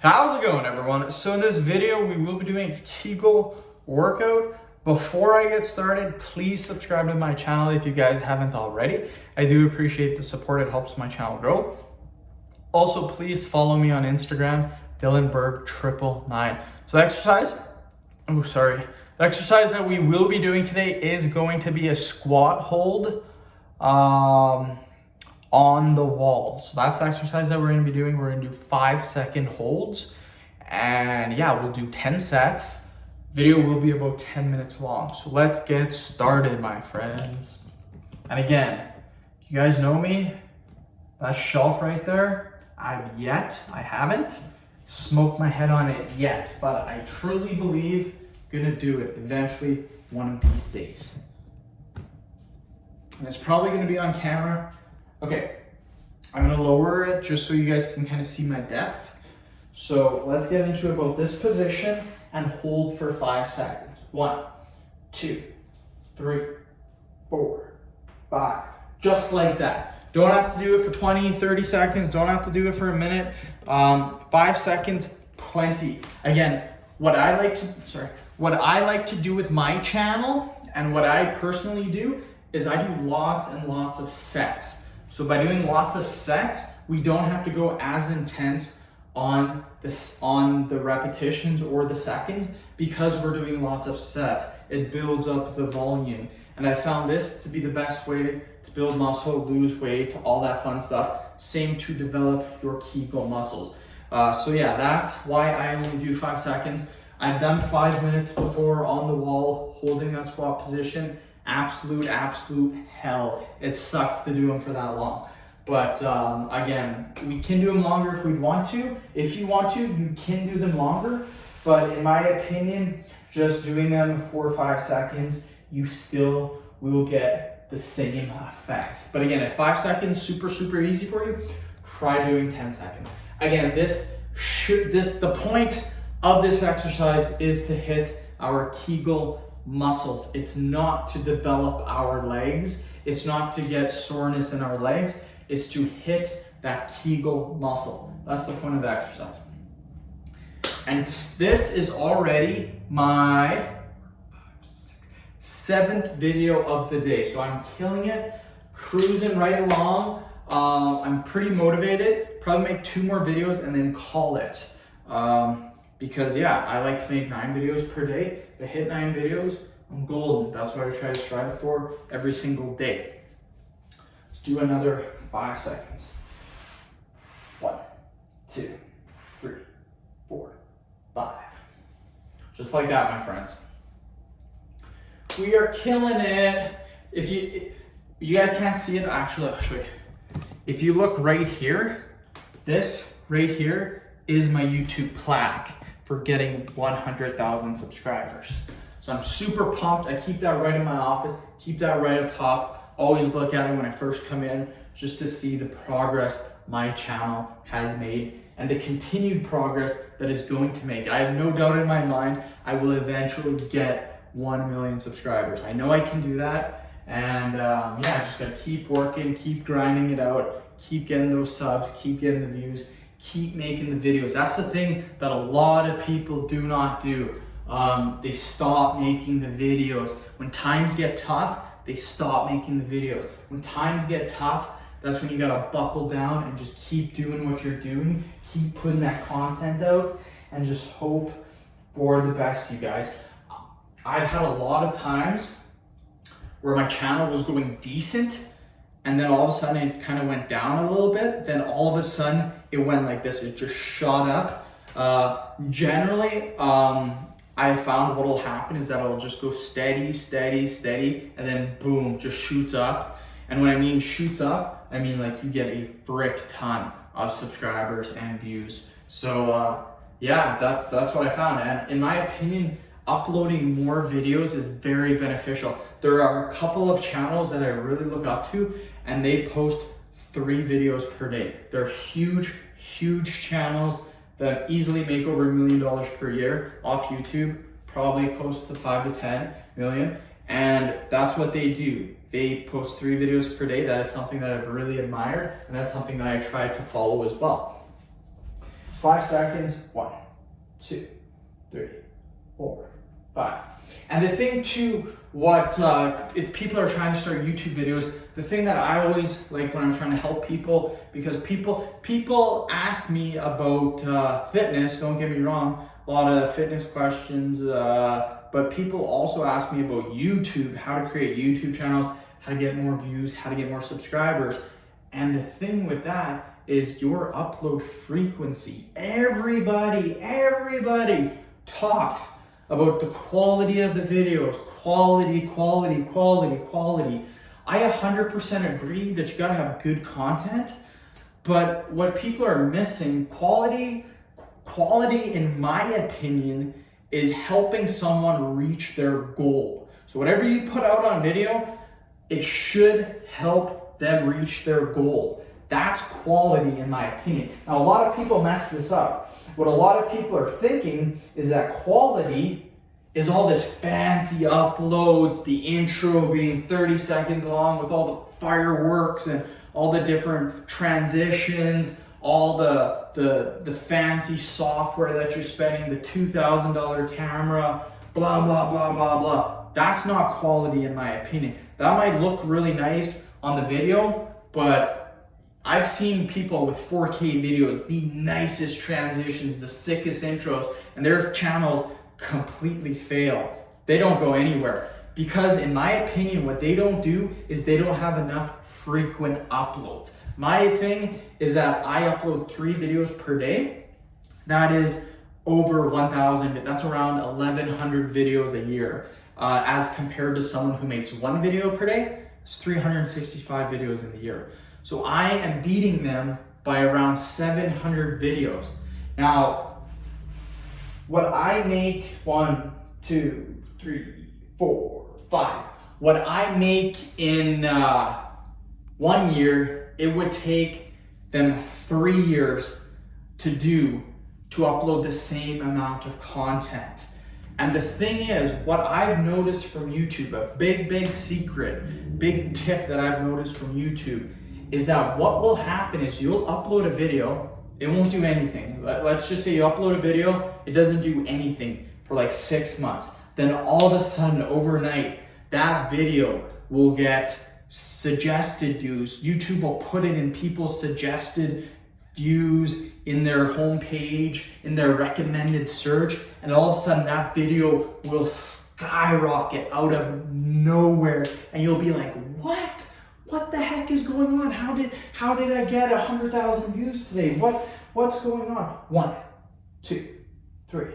How's it going, everyone? So in this video, we will be doing a Kegel workout. Before I get started, please subscribe to my channel if you guys haven't already. I do appreciate the support. It helps my channel grow. Also, please follow me on Instagram, DylanBerg999. So the exercise that we will be doing today is going to be a squat hold on the wall. So that's the exercise that we're gonna be doing. We're gonna do 5-second holds. And yeah, we'll do 10 sets. Video will be about 10 minutes long. So let's get started, my friends. And again, you guys know me, that shelf right there, I haven't smoked my head on it yet, but I truly believe I'm gonna do it eventually one of these days. And it's probably gonna be on camera. Okay, I'm gonna lower it just so you guys can kind of see my depth. So let's get into about this position and hold for 5 seconds. 1, 2, 3, 4, 5. Just like that. Don't have to do it for 20, 30 seconds. Don't have to do it for a minute. 5 seconds, plenty. Again, what I like to do with my channel and what I personally do is I do lots and lots of sets. So by doing lots of sets, we don't have to go as intense on the repetitions or the seconds because we're doing lots of sets. It builds up the volume. And I found this to be the best way to build muscle, lose weight, all that fun stuff. Same to develop your Kegel muscles. So yeah, that's why I only do 5 seconds. I've done 5 minutes before on the wall, holding that squat position. Absolute hell. It sucks to do them for that long. But again, we can do them longer if we want to. If you want to, you can do them longer. But in my opinion, just doing them for 5 seconds, you still will get the same effects. But again, at 5 seconds, super easy for you. Try doing 10 seconds. Again, the point of this exercise is to hit our Kegel muscles. It's not to develop our legs. It's not to get soreness in our legs. It's to hit that Kegel muscle. That's the point of the exercise. And this is already my 7th video of the day. So I'm killing it, cruising right along. I'm pretty motivated. Probably make 2 more videos and then call it. Because yeah, I like to make 9 videos per day. If I hit 9 videos, I'm golden. That's what I try to strive for every single day. Let's do another 5 seconds. 1, 2, 3, 4, 5. Just like that, my friends. We are killing it. If you guys can't see it, actually, I'll show you. If you look right here, this right here is my YouTube plaque for getting 100,000 subscribers. So I'm super pumped. I keep that right in my office, keep that right up top. Always look at it when I first come in just to see the progress my channel has made and the continued progress that is going to make. I have no doubt in my mind I will eventually get 1 million subscribers. I know I can do that. And yeah, just gotta keep working, keep grinding it out, keep getting those subs, keep getting the views, keep making the videos. That's the thing that a lot of people do not do. They stop making the videos. When times get tough, they stop making the videos. When times get tough, that's when you gotta buckle down and just keep doing what you're doing. Keep putting that content out and just hope for the best, you guys. I've had a lot of times where my channel was going decent and then all of a sudden it kind of went down a little bit. Then all of a sudden it went like this. It just shot up. Generally, I found what will happen is that it'll just go steady, and then boom, just shoots up. And when I mean shoots up, I mean like you get a frick ton of subscribers and views. So yeah, that's what I found. And in my opinion, uploading more videos is very beneficial. There are a couple of channels that I really look up to and they post 3 videos per day. They're huge channels that easily make over $1 million per year off YouTube, probably close to 5 to 10 million. And that's what they do. They post 3 videos per day. That is something that I've really admired, and that's something that I try to follow as well. 5 seconds. 1, 2, 3, 4, 5. And the thing too, if people are trying to start YouTube videos, the thing that I always like when I'm trying to help people, because people ask me about fitness, don't get me wrong, a lot of fitness questions, but people also ask me about YouTube, how to create YouTube channels, how to get more views, how to get more subscribers. And the thing with that is your upload frequency. Everybody talks about the quality of the videos, quality. I 100% agree that you gotta have good content, but what people are missing, quality in my opinion, is helping someone reach their goal. So whatever you put out on video, it should help them reach their goal. That's quality in my opinion. Now, a lot of people mess this up. What a lot of people are thinking is that quality is all this fancy uploads, the intro being 30 seconds long with all the fireworks and all the different transitions, all the fancy software that you're spending, the $2,000 camera, blah, blah, blah, blah, blah. That's not quality in my opinion. That might look really nice on the video, but I've seen people with 4K videos, the nicest transitions, the sickest intros, and their channels completely fail. They don't go anywhere. Because in my opinion, what they don't do is they don't have enough frequent uploads. My thing is that I upload 3 videos per day. That is over 1,000, that's around 1,100 videos a year. As compared to someone who makes 1 video per day, it's 365 videos in the year. So I am beating them by around 700 videos. Now, what I make, 1, 2, 3, 4, 5, what I make in 1 year, it would take them 3 years to upload the same amount of content. And the thing is, what I've noticed from YouTube, a big secret, big tip that I've noticed from YouTube, is that what will happen is you'll upload a video, it won't do anything. Let's just say you upload a video, it doesn't do anything for like 6 months. Then all of a sudden, overnight, that video will get suggested views. YouTube will put it in people's suggested views in their homepage, in their recommended search, and all of a sudden that video will skyrocket out of nowhere, and you'll be like, what the heck is going on? How did I get 100,000 views today? What's going on? 1, 2, 3,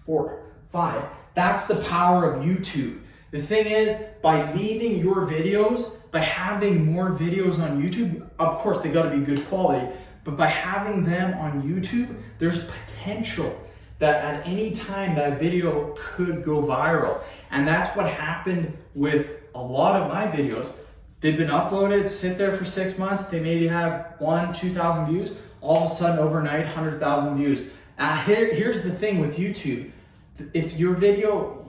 4, 5. That's the power of YouTube. The thing is, by leaving your videos, by having more videos on YouTube, of course they gotta be good quality, but by having them on YouTube, there's potential that at any time that video could go viral. And that's what happened with a lot of my videos. They've been uploaded, sit there for 6 months, they maybe have 1,000-2,000 views, all of a sudden overnight, 100,000 views. Here's the thing with YouTube. If your video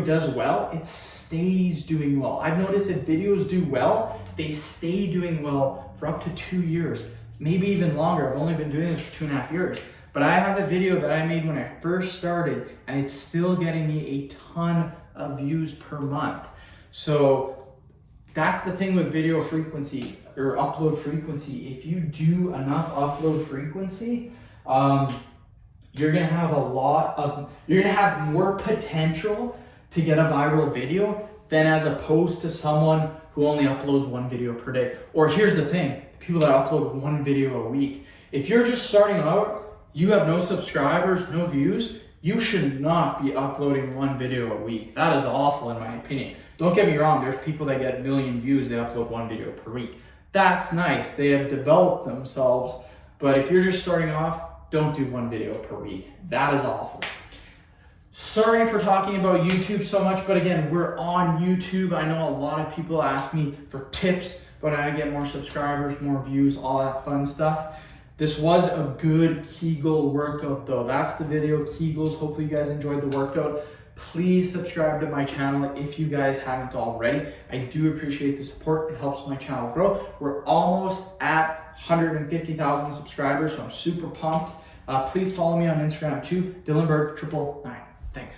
does well, it stays doing well. I've noticed if videos do well, they stay doing well for up to 2 years, maybe even longer. I've only been doing this for 2.5 years. But I have a video that I made when I first started, and it's still getting me a ton of views per month. So that's the thing with video frequency or upload frequency. If you do enough upload frequency, you're gonna have more potential to get a viral video than as opposed to someone who only uploads 1 video per day. Or here's the thing, people that upload 1 video a week. If you're just starting out, you have no subscribers, no views, you should not be uploading 1 video a week. That is awful in my opinion. Don't get me wrong, there's people that get 1 million views, they upload 1 video per week. That's nice, they have developed themselves, but if you're just starting off, don't do 1 video per week. That is awful. Sorry for talking about YouTube so much, but again, we're on YouTube. I know a lot of people ask me for tips about how to get more subscribers, more views, all that fun stuff. This was a good Kegel workout though. That's the video, Kegels. Hopefully you guys enjoyed the workout. Please subscribe to my channel if you guys haven't already. I do appreciate the support. It helps my channel grow. We're almost at 150,000 subscribers, so I'm super pumped. Please follow me on Instagram too, Dylanberg999. Thanks.